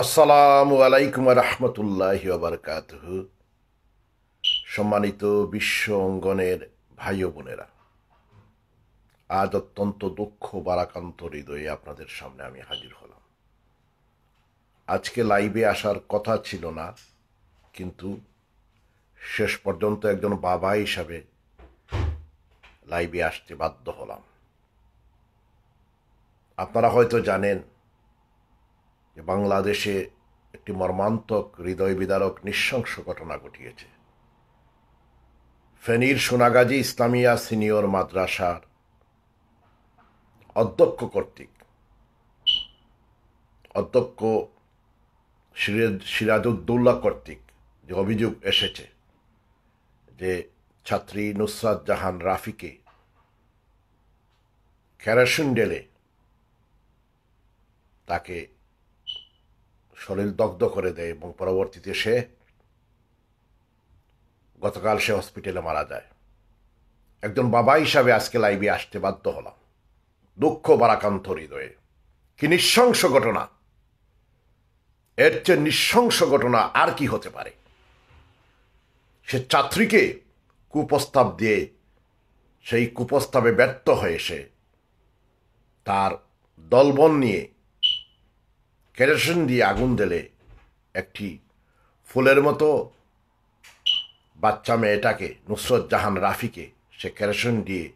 আসসালামু আলাইকুম রহমতুল্লাহি ওয়াবারাকাতুহু। সম্মানিত বিশ্ব অঙ্গনের ভাই ও বোনেরা, আজ অত্যন্ত দুঃখ বারাকান্ত হৃদয়ে আপনাদের সামনে আমি হাজির হলাম। আজকে লাইভে আসার কথা ছিল না, কিন্তু শেষ পর্যন্ত একজন বাবা হিসাবে লাইভে আসতে বাধ্য হলাম। আপনারা হয়তো জানেন যে বাংলাদেশে একটি মর্মান্তক হৃদয় বিদারক নৃশংস ঘটনা ঘটিয়েছে। ফেনীর সোনাগাজী ইসলামিয়া সিনিয়র মাদ্রাসার অধ্যক্ষ সিরাজউদ্দৌলা কর্তৃক যে অভিযোগ এসেছে যে ছাত্রী নুসরাত জাহান রাফিকে কেরোসিন ঢেলে তাকে শরীর দগ্ধ করে দেয় এবং পরবর্তীতে গতকাল সে হসপিটালে মারা যায়। একজন বাবা হিসাবে আজকে লাইভে আসতে বাধ্য হলাম, দুঃখ বারাকান্ত হৃদয়ে। কি নৃশংস ঘটনা! এর চেয়ে নৃশংস ঘটনা আর কি হতে পারে? সে ছাত্রীকে কুপ্রস্তাব দিয়ে সেই কুপ্রস্তাবে ব্যর্থ হয়ে সে তার দলবল নিয়ে কেরোসিন দিয়ে আগুন দিলে একটি ফুলের মতো বাচ্চা মেয়েটাকে, নুসরত জাহান রাফিকে, সে কেরোসিন দিয়ে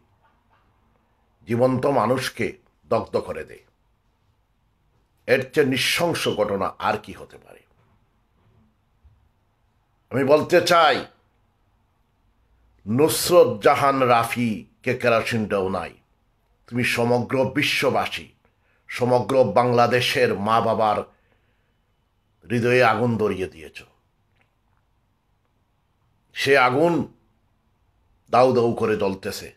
জীবন্ত মানুষকে দগ্ধ করে দেয়। এর চেয়ে নৃশংস ঘটনা আর কি হতে পারে? আমি বলতে চাই, নুসরত জাহান রাফিকে কেরোসিন দেও নাই, তুমি সমগ্র বিশ্ববাসী, সমগ্র বাংলাদেশের মা বাবার হৃদয়ে আগুন ধরিয়ে দিয়েছ। সে আগুন দাউ দাউ করে জ্বলতেছে।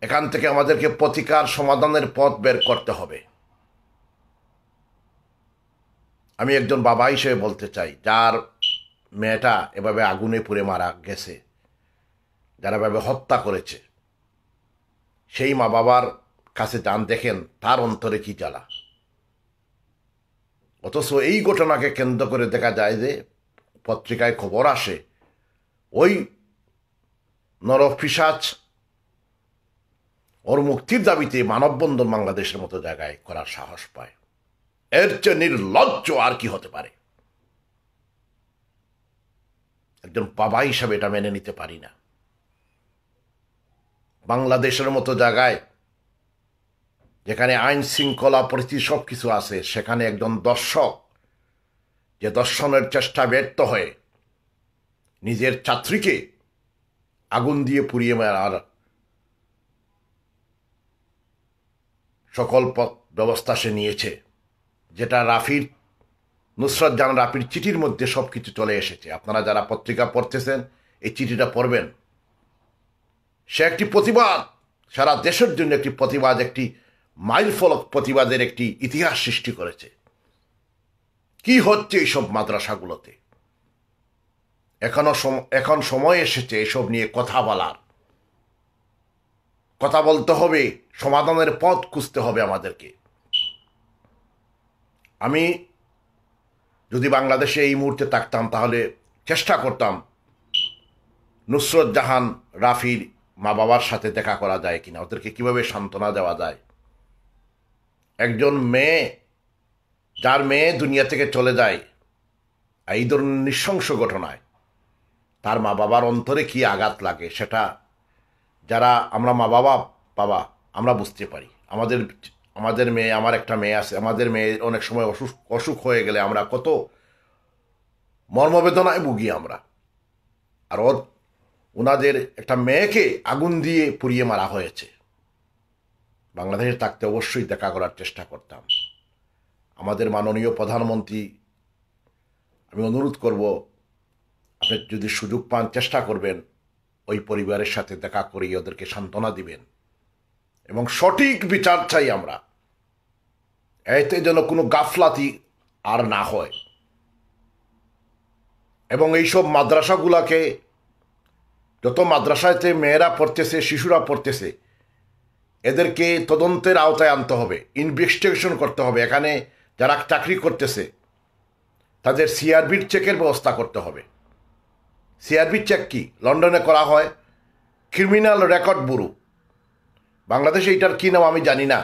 এখান থেকে আমাদেরকে প্রতিকার সমাধানের পথ বের করতে হবে। আমি একজন বাবা হিসেবে বলতে চাই, যার মেয়েটা এভাবে আগুনে পুড়ে মারা গেছে, যারা এভাবে হত্যা করেছে, সেই মা বাবার কাছে যান, দেখেন তার অন্তরে কি জ্বালা। অথচ এই ঘটনাকে কেন্দ্র করে দেখা যায় যে পত্রিকায় খবর আসে, ওই নরপিশাচ ওর মুক্তির দাবিতে মানববন্ধন বাংলাদেশের মতো জায়গায় করার সাহস পায়। এর চেয়ে নির্লজ্জ আর কি হতে পারে? একজন বাবা হিসাবে এটা মেনে নিতে পারি না। বাংলাদেশের মতো জায়গায়, যেখানে আইন শৃঙ্খলা পরিস্থিতি সবকিছু আছে, সেখানে একজন দর্শক যে দর্শনের চেষ্টা ব্যর্থ হয়ে নিজের ছাত্রীকে আগুন দিয়ে পুড়িয়ে মারার সকল ব্যবস্থা সে নিয়েছে, যেটা নুসরত জাহান রাফির চিঠির মধ্যে সবকিছু চলে এসেছে। আপনারা যারা পত্রিকা পড়তেছেন, এই চিঠিটা পড়বেন। সে একটি প্রতিবাদ, সারা দেশের জন্য একটি প্রতিবাদ, একটি মাইল ফলক প্রতিবাদের একটি ইতিহাস সৃষ্টি করেছে। কি হচ্ছে এইসব মাদ্রাসাগুলোতে? এখন সময় এসেছে এসব নিয়ে কথা বলার। কথা বলতে হবে, সমাধানের পথ খুঁজতে হবে আমাদেরকে। আমি যদি বাংলাদেশে এই মুহূর্তে থাকতাম, তাহলে চেষ্টা করতাম নুসরত জাহান রাফির মা বাবার সাথে দেখা করা যায় কিনা, ওদেরকে কিভাবে সান্ত্বনা দেওয়া যায়। একজন মেয়ে, যার মেয়ে দুনিয়া থেকে চলে যায় এই ধরনের নৃশংস ঘটনায়, তার মা বাবার অন্তরে কি আঘাত লাগে, সেটা যারা আমরা মা বাবা আমরা বুঝতে পারি। আমাদের মেয়ে, আমার একটা মেয়ে আছে, আমাদের মেয়ে অনেক সময় অসুখ হয়ে গেলে আমরা কত মর্মবেদনায় ভুগি আমরা। আর ওনাদের একটা মেয়েকে আগুন দিয়ে পুড়িয়ে মারা হয়েছে। বাংলাদেশে থাকতে অবশ্যই দেখা করার চেষ্টা করতাম। আমাদের মাননীয় প্রধানমন্ত্রী, আমি অনুরোধ করব, আপনি যদি সুযোগ পান চেষ্টা করবেন ওই পরিবারের সাথে দেখা করিয়ে ওদেরকে সান্ত্বনা দিবেন এবং সঠিক বিচার চাই আমরা। এতে যেন কোনো গাফলাতি আর না হয়। এবং এইসব মাদ্রাসাগুলাকে, যত মাদ্রাসাতে মেয়েরা পড়তেছে, শিশুরা পড়তেছে, এদেরকে তদন্তের আওতায় আনতে হবে, ইনভেস্টিগেশন করতে হবে। এখানে যারা চাকরি করতেছে তাদের সিআরবির চেকের ব্যবস্থা করতে হবে। সিআরবির চেক কি? লন্ডনে করা হয় ক্রিমিনাল রেকর্ড ব্যুরো। বাংলাদেশে এইটার কী নাম আমি জানি না।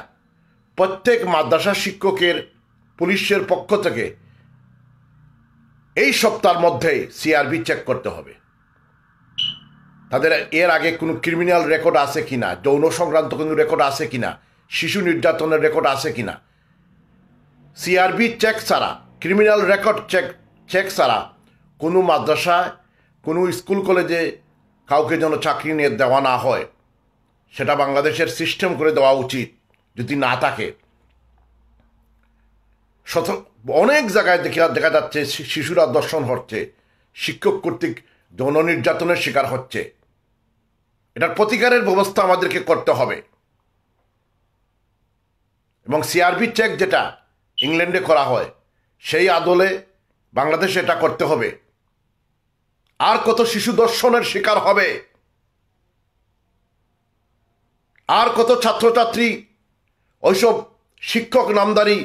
প্রত্যেক মাদ্রাসা শিক্ষকের পুলিশের পক্ষ থেকে এই সপ্তাহের মধ্যেই সিআরবি চেক করতে হবে তাদের এর আগে কোনো ক্রিমিনাল রেকর্ড আছে কিনা, যৌন সংক্রান্ত কোনো রেকর্ড আছে কিনা, শিশু নির্যাতনের রেকর্ড আছে কিনা। সিআরবি চেক ছাড়া, ক্রিমিনাল রেকর্ড চেক ছাড়া কোনো মাদ্রাসায়, কোনো স্কুল কলেজে কাউকে যেন চাকরি নিয়ে দেওয়া না হয়, সেটা বাংলাদেশের সিস্টেম করে দেওয়া উচিত। যদি না থাকে, অনেক জায়গায় দেখা যাচ্ছে শিশুরা দর্শন হচ্ছে, শিক্ষক কর্তৃক যৌন নির্যাতনের শিকার হচ্ছে। এটার প্রতিকারের ব্যবস্থা আমাদেরকে করতে হবে। এবং সিআরবি চেক যেটা ইংল্যান্ডে করা হয়, সেই আদলে বাংলাদেশে এটা করতে হবে। আর কত শিশু দর্শনের শিকার হবে, আর কত ছাত্রছাত্রী ওইসব শিক্ষক নামদারি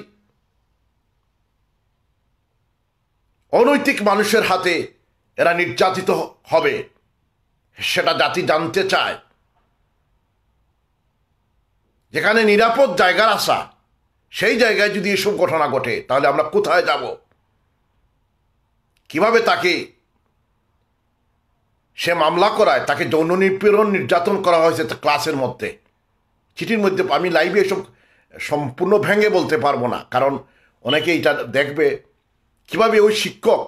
অনৈতিক মানুষের হাতে এরা নির্যাতিত হবে, সেটা জাতি জানতে চায়। যেখানে নিরাপদ জায়গার আশা, সেই জায়গায় যদি এসব ঘটনা ঘটে, তাহলে আমরা কোথায় যাব? কিভাবে তাকে সে মামলা করায়, তাকে যৌন নিপীড়ন নির্যাতন করা হয়েছে ক্লাসের মধ্যে, চিঠির মধ্যে। আমি লাইভে এসব সম্পূর্ণ ভেঙে বলতে পারবো না, কারণ অনেকে এটা দেখবে কিভাবে ওই শিক্ষক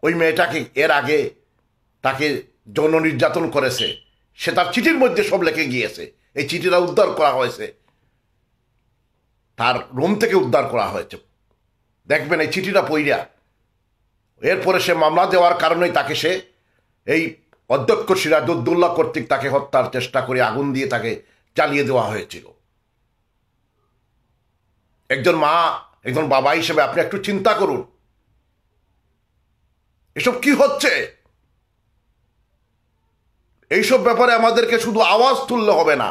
ওই মেয়েটাকে এর আগে তাকে যৌন নির্যাতন করেছে, সে তার চিঠির মধ্যে সব লেখে গিয়েছে। এই চিঠিটা উদ্ধার করা হয়েছে, তার রুম থেকে উদ্ধার করা হয়েছে। দেখবেন এই চিঠিটা পইরা, এরপরে সে মামলা দেওয়ার কারণেই তাকে সে এই অধ্যক্ষ সিরাজউদ্দৌলা কর্তৃক তাকে হত্যার চেষ্টা করে আগুন দিয়ে তাকে জ্বালিয়ে দেওয়া হয়েছিল। একজন মা, একজন বাবা হিসেবে আপনি একটু চিন্তা করুন, এসব কি হচ্ছে? এইসব ব্যাপারে আমাদেরকে শুধু আওয়াজ তুললে হবে না।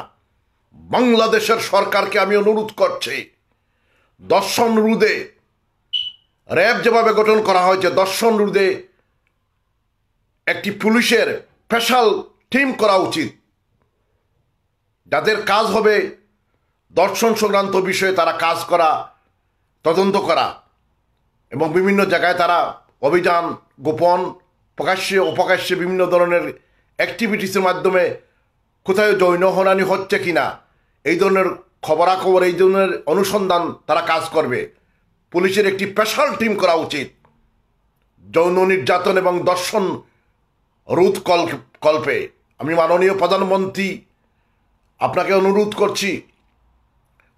বাংলাদেশের সরকারকে আমি অনুরোধ করছি, দর্শন রোধে র্যাব যেভাবে গঠন করা হয়েছে, দর্শন রোধে একটি পুলিশের স্পেশাল টিম করা উচিত, যাদের কাজ হবে দর্শন সংক্রান্ত বিষয়ে তারা কাজ করা, তদন্ত করা, এবং বিভিন্ন জায়গায় তারা অভিযান, গোপন, প্রকাশ্যে অপ্রকাশ্যে বিভিন্ন ধরনের অ্যাক্টিভিটিসের মাধ্যমে কোথায় যৌন হয়রানি হচ্ছে কিনা এই ধরনের খবরাখবর, এই ধরনের অনুসন্ধান তারা কাজ করবে। পুলিশের একটি স্পেশাল টিম করা উচিত যৌন নির্যাতন এবং দর্শন রোধ কল্পে। আমি মাননীয় প্রধানমন্ত্রী আপনাকে অনুরোধ করছি,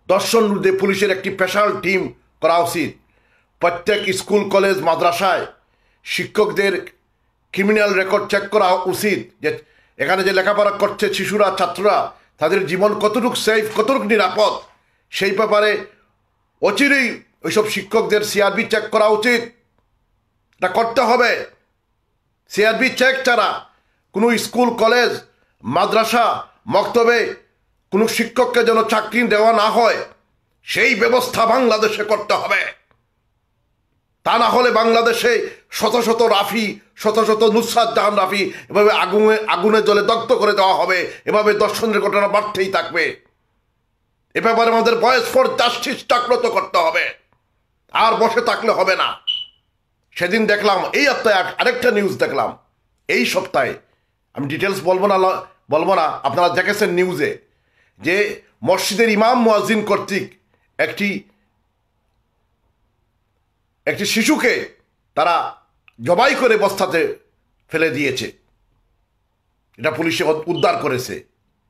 দর্শন রোধে পুলিশের একটি স্পেশাল টিম করা উচিত। প্রত্যেক স্কুল কলেজ মাদ্রাসায় শিক্ষকদের ক্রিমিনাল রেকর্ড চেক করা উচিত, যে এখানে যে লেখাপড়া করছে শিশুরা, ছাত্ররা, তাদের জীবন কতটুকু সেফ, কতটুকু নিরাপদ, সেই ব্যাপারে অচিরেই ওইসব শিক্ষকদের সিআরবি চেক করা উচিত। এটা করতে হবে। সিআরবি চেক ছাড়া কোনো স্কুল কলেজ মাদ্রাসা মক্তবে কোনো শিক্ষককে যেন চাকরি দেওয়া না হয়, সেই ব্যবস্থা বাংলাদেশে করতে হবে। তা না হলে বাংলাদেশে শত শত রাফি, শত শত নুসরাত জাহান রাফি এভাবে আগুনে জ্বলে দগ্ধ করে দেওয়া হবে। এভাবে দর্শনের ঘটনা বাড়তেই থাকবে। এ ব্যাপারে আমাদের ভয়েস ফর জাস্টিস জাগ্রত করতে হবে, আর বসে থাকলে হবে না। সেদিন দেখলাম, এই সপ্তাহে আরেকটা নিউজ দেখলাম, এই সপ্তাহে, আমি ডিটেলস বলবো না, আপনারা দেখেছেন নিউজে, যে মসজিদের ইমাম মুয়াজ্জিন কর্তৃক একটি শিশুকে তারা জবাই করে বস্তাতে ফেলে দিয়েছে। এটা পুলিশে উদ্ধার করেছে।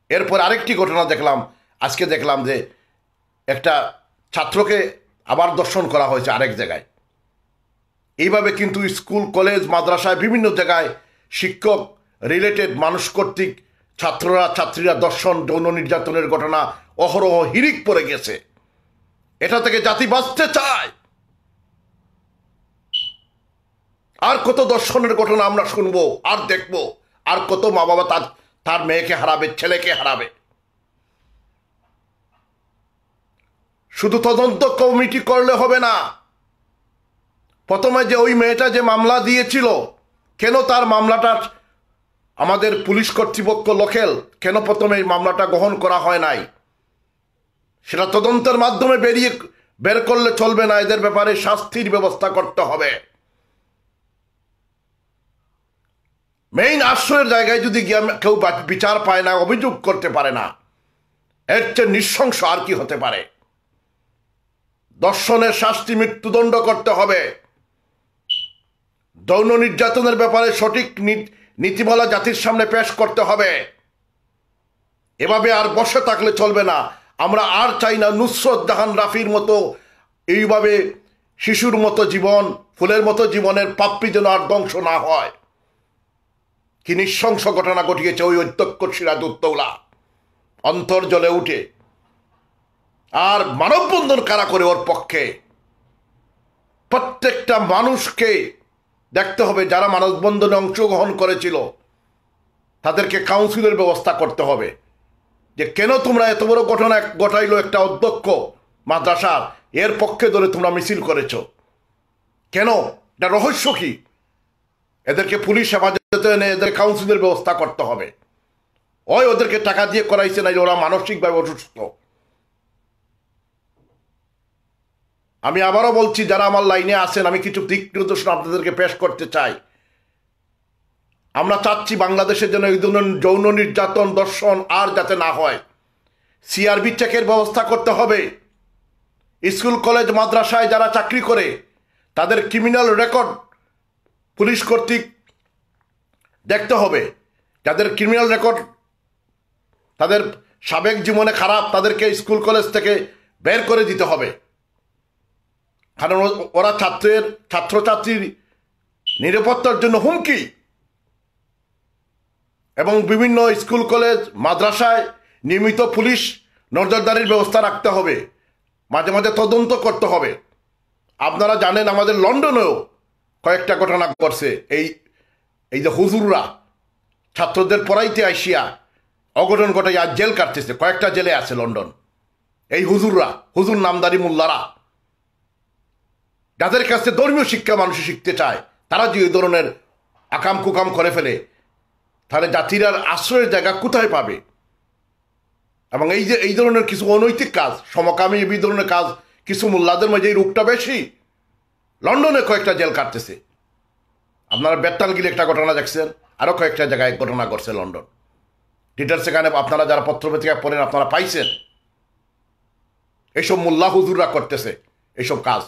এরপর আরেকটি ঘটনা দেখলাম, আজকে দেখলাম যে একটা ছাত্রকে আবার দর্শন করা হয়েছে আরেক জায়গায়। এইভাবে কিন্তু স্কুল কলেজ মাদ্রাসায় বিভিন্ন জায়গায় শিক্ষক রিলেটেড মানুষ কর্তৃক ছাত্রীরা দর্শন, যৌন নির্যাতনের ঘটনা অহরহ হিরিক পড়ে গেছে। এটা থেকে জাতি বাঁচতে চায়। আর কত দর্শনের ঘটনা আমরা শুনবো আর দেখবো, আর কত মা বাবা তার মেয়েকে হারাবে, ছেলেকে হারাবে। শুধু তদন্ত কমিটি করলে হবে না, প্রথমে যে ওই মেয়েটা যে মামলা দিয়েছিল, কেন তার মামলাটা আমাদের পুলিশ কর্তৃপক্ষ লোকেল কেন প্রথমে এই মামলাটা গ্রহণ করা হয় নাই, সেটা তদন্তের মাধ্যমে বের করলে চলবে না। এদের ব্যাপারে শাস্তির ব্যবস্থা করতে হবে। মেইন আশ্রয়ের জায়গায় যদি গিয়ে কেউ বিচার পায় না, অভিযোগ করতে পারে না, এর চেয়ে নৃশংস আর কি হতে পারে? ধর্ষণের শাস্তি মৃত্যুদণ্ড করতে হবে। যৌন নির্যাতনের ব্যাপারে সঠিক নীতিমালা জাতির সামনে পেশ করতে হবে। এভাবে আর বসে থাকলে চলবে না। আমরা আর চাই না নুসরত জাহান রাফির মতো এইভাবে শিশুর মতো জীবন, ফুলের মতো জীবনের প্রাপ্তি যেন আর ধ্বংস না হয়। কি নৃশংস ঘটনা ঘটিয়েছে ওই অধ্যক্ষ সিরাজউদ্দৌলা, অন্তর জ্বলে উঠে। আর মানববন্ধন কারা করে ওর পক্ষে? প্রত্যেকটা মানুষকে দেখতে হবে যারা মানববন্ধনে অংশগ্রহণ করেছিল, তাদেরকে কাউন্সিলের ব্যবস্থা করতে হবে যে কেন তোমরা এত বড় ঘটনা ঘটাইলো একটা অধ্যক্ষ মাদ্রাসার, এর পক্ষে ধরে তোমরা মিছিল করেছ কেন? এটা রহস্য কি? এদেরকে পুলিশ হেফাজতে এনে এদের কাউন্সিলের ব্যবস্থা করতে হবে। ওদেরকে টাকা দিয়ে করাইছে না, ওরা মানসিকভাবে অসুস্থ। আমি আবারও বলছি, যারা আমার লাইনে আছেন, আমি কিছু দিক নির্দেশনা আপনাদেরকে পেশ করতে চাই। আমরা চাচ্ছি বাংলাদেশের জন্য এই ধরনের যৌন নির্যাতন, ধর্ষণ আর যাতে না হয়। সিআরবি চেকের ব্যবস্থা করতে হবে। স্কুল কলেজ মাদ্রাসায় যারা চাকরি করে তাদের ক্রিমিনাল রেকর্ড পুলিশ কর্তৃক দেখতে হবে। যাদের ক্রিমিনাল রেকর্ড, তাদের সাবেক জীবনে খারাপ, তাদেরকে স্কুল কলেজ থেকে বের করে দিতে হবে। কারণ ওরা ছাত্রছাত্রীর নিরাপত্তার জন্য হুমকি। এবং বিভিন্ন স্কুল কলেজ মাদ্রাসায় নিয়মিত পুলিশ নজরদারির ব্যবস্থা রাখতে হবে, মাঝে মাঝে তদন্ত করতে হবে। আপনারা জানেন আমাদের লন্ডনেও কয়েকটা ঘটনা ঘটছে। এই যে হুজুররা ছাত্রদের পড়াইতে আসিয়া অঘটন ঘটাই আজ জেল কাটতেছে, কয়েকটা জেলে আছে লন্ডন। এই হুজুররা, হুজুর নামদারি মোল্লারা, যাদের কাছে ধর্মীয় শিক্ষা মানুষ শিখতে চায়, তারা যে এই ধরনের আকাম কুকাম করে ফেলে, তাহলে জাতির আর আশ্রয়ের জায়গা কোথায় পাবে? এবং এই ধরনের কিছু অনৈতিক কাজ, সমকামী এই ধরনের কাজ কিছু মোল্লাদের মাঝে এই রূপটা বেশি। লন্ডনে কয়েকটা জেল কাটতেছে। আপনারা বেতাল গিলে একটা ঘটনা দেখছেন, আরও কয়েকটা জায়গায় ঘটনা ঘটছে লন্ডন। ডিটেলস এখানে আপনারা যারা পত্রপত্রিকা পড়েন আপনারা পাইছেন। এইসব মোল্লা হুজুররা করতেছে এইসব কাজ।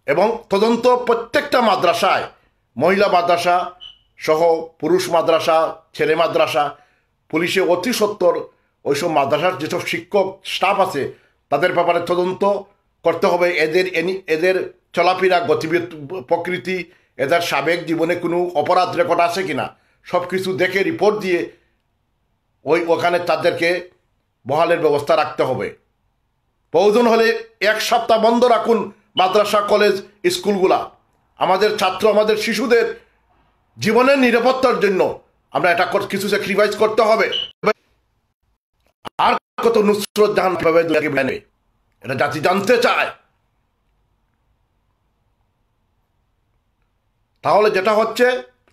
এবং তদন্ত প্রত্যেকটা মাদ্রাসায়, মহিলা মাদ্রাসা সহ পুরুষ মাদ্রাসা, ছেলে মাদ্রাসা, পুলিশে অতি সত্বর ওইসব মাদ্রাসার যেসব শিক্ষক স্টাফ আছে তাদের ব্যাপারে তদন্ত করতে হবে। এদের চলাফেরা, গতিবিধি, প্রকৃতি, এদের সাবেক জীবনে কোনো অপরাধ রেকর্ড আছে কিনা সব কিছু দেখে রিপোর্ট দিয়ে ওখানে তাদেরকে বহালের ব্যবস্থা রাখতে হবে। প্রয়োজন হলে 1 সপ্তাহ বন্ধ রাখুন মাদ্রাসা, কলেজ, স্কুলগুলা। আমাদের ছাত্র, আমাদের শিশুদের জীবনের নিরাপত্তার জন্য আমরা এটা কিছু স্যাক্রিফাইস করতে হবে। আর কত নুসরত জাহান ভাবে এটা জাতি জানতে চায়। তাহলে যেটা হচ্ছে,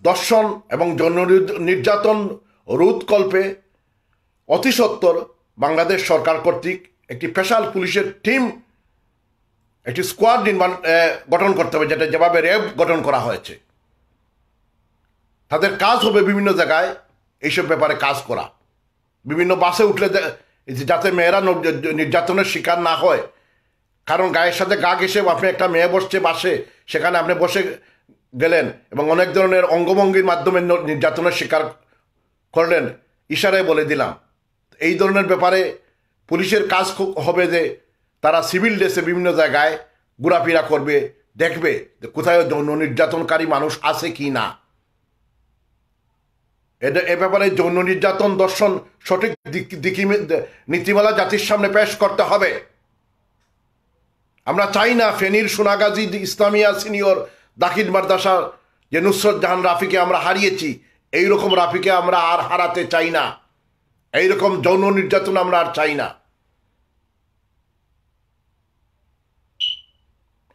ধর্ষণ এবং যৌন নির্যাতন রোধকল্পে অতি সত্বর বাংলাদেশ সরকার কর্তৃক একটি স্পেশাল পুলিশের টিম, একটি স্কোয়াড গঠন করতে হবে, যেটা যেভাবে র্যাব গঠন করা হয়েছে। তাদের কাজ হবে বিভিন্ন জায়গায় এইসব ব্যাপারে কাজ করা। বিভিন্ন বাসে উঠলে যাতে মেয়েরা নির্যাতনের শিকার না হয়। কারণ গায়ের সাথে গা ঘেঁষে আপনি একটা মেয়ে বসছে বাসে, সেখানে আপনি বসে গেলেন এবং অনেক ধরনের অঙ্গভঙ্গির মাধ্যমে নির্যাতনের শিকার করলেন, ইশারায় বলে দিলাম। এই ধরনের ব্যাপারে পুলিশের কাজ হবে যে তারা সিভিল ড্রেসে বিভিন্ন জায়গায় ঘোরাফেরা করবে, দেখবে যে কোথায় যৌন নির্যাতনকারী মানুষ আছে কি না। এ ব্যাপারে যৌন নির্যাতন, ধর্ষণ সঠিক নীতিমালা জাতির সামনে পেশ করতে হবে। আমরা চাই না ফেনীর সোনাগাজী ইসলামিয়া সিনিয়র দাখিল মাদ্রাসা যে নুসরত জাহান রাফিকে আমরা হারিয়েছি, এইরকম রাফিকে আমরা আর হারাতে চাই না। এইরকম যৌন নির্যাতন আমরা আর চাই না।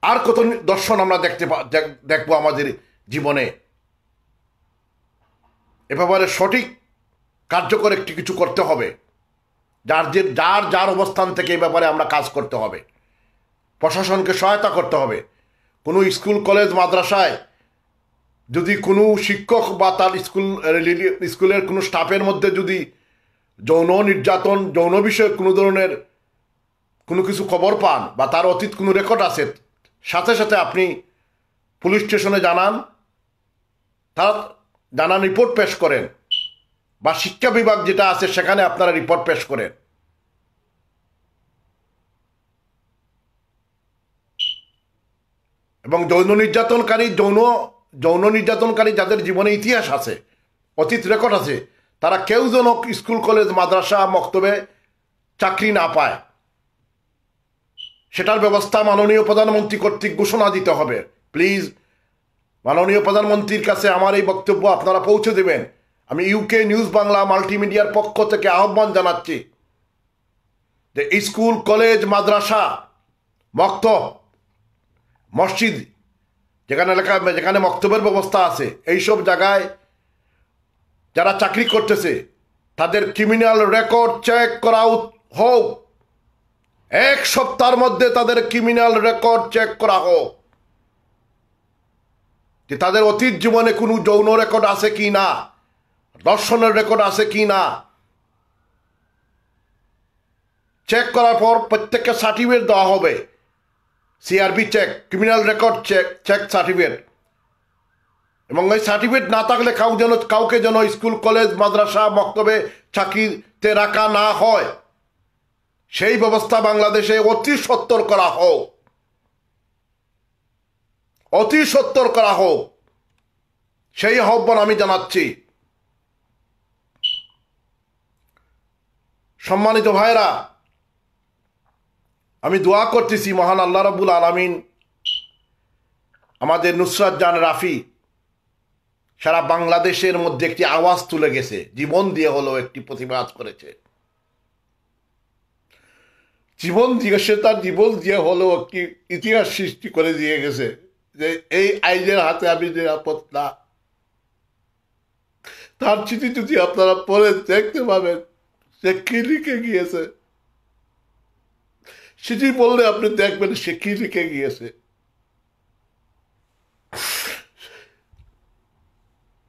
আর কত দর্শন আমরা দেখবো আমাদের জীবনে। এ ব্যাপারে সঠিক কার্যকর একটি কিছু করতে হবে। যার অবস্থান থেকে এই ব্যাপারে আমরা কাজ করতে হবে, প্রশাসনকে সহায়তা করতে হবে। কোনো স্কুল কলেজ মাদ্রাসায় যদি কোনো শিক্ষক বা তার স্কুলের কোনো স্টাফের মধ্যে যদি যৌন নির্যাতন, যৌন বিষয়ে কোনো ধরনের কোনো কিছু খবর পান বা তার অতীত কোনো রেকর্ড আছে, সাথে সাথে আপনি পুলিশ স্টেশনে জানান রিপোর্ট পেশ করেন, বা শিক্ষা বিভাগ যেটা আছে সেখানে আপনারা রিপোর্ট পেশ করেন। এবং যৌন নির্যাতনকারী যাদের জীবনে ইতিহাস আছে, অতীত রেকর্ড আছে, তারা কেউ যেন স্কুল কলেজ মাদ্রাসা মক্তবে চাকরি না পায়, সেটার ব্যবস্থা মাননীয় প্রধানমন্ত্রী কর্তৃক ঘোষণা দিতে হবে। প্লিজ মাননীয় প্রধানমন্ত্রীর কাছে আমার এই বক্তব্য আপনারা পৌঁছে দেবেন। আমি ইউকে নিউজ বাংলা মাল্টিমিডিয়ার পক্ষ থেকে আহ্বান জানাচ্ছি যে স্কুল কলেজ মাদ্রাসা মক্তব মসজিদ যেখানে মক্তবের ব্যবস্থা আছে, এইসব জায়গায় যারা চাকরি করতেছে তাদের ক্রিমিনাল রেকর্ড চেক করা হোক। 1 সপ্তাহের মধ্যে তাদের ক্রিমিনাল রেকর্ড চেক করা হোক, যে তাদের অতীত জীবনে কোনো যৌন রেকর্ড আছে কি না, ধর্ষণের রেকর্ড আছে কি না। চেক করার পর প্রত্যেককে সার্টিফিকেট দেওয়া হবে, CRB check, criminal record check certificate. এবং এই সার্টিফিকেট না থাকলে কাউকে যেন স্কুল কলেজ মাদ্রাসা মক্তবে চাকরিতে রাখা না হয়, সেই ব্যবস্থা বাংলাদেশে অতি সত্বর করা হোক, অতি সত্বর করা হোক, সেই আহ্বান আমি জানাচ্ছি। সম্মানিত ভাইরা, আমি দোয়া করতেছি মহান আল্লাহ রাব্বুল আলামিন আমাদের নুসরাত জান রাফি সারা বাংলাদেশের মধ্যে একটি আওয়াজ তুলে গেছে, জীবন দিয়ে হলো একটি প্রতিবাদ করেছে, তার জীবন দিয়ে হলো একটি ইতিহাস সৃষ্টি করে দিয়ে গেছে যে এই আইনের হাতে আমি নিরাপদ না। তার চিঠি যদি আপনারা পড়ে দেখতে পাবেন সে কি লিখে গিয়েছে, চিঠি বললে আপনি দেখবেন সে কি লিখে গিয়েছে।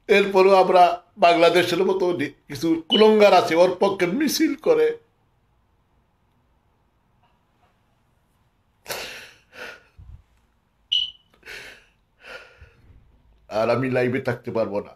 এরপরও আমরা বাংলাদেশের মতো কিছু কুলঙ্গার আছে ওর পক্ষে মিছিল করে। আর আমি লাইভে থাকতে পারবো না।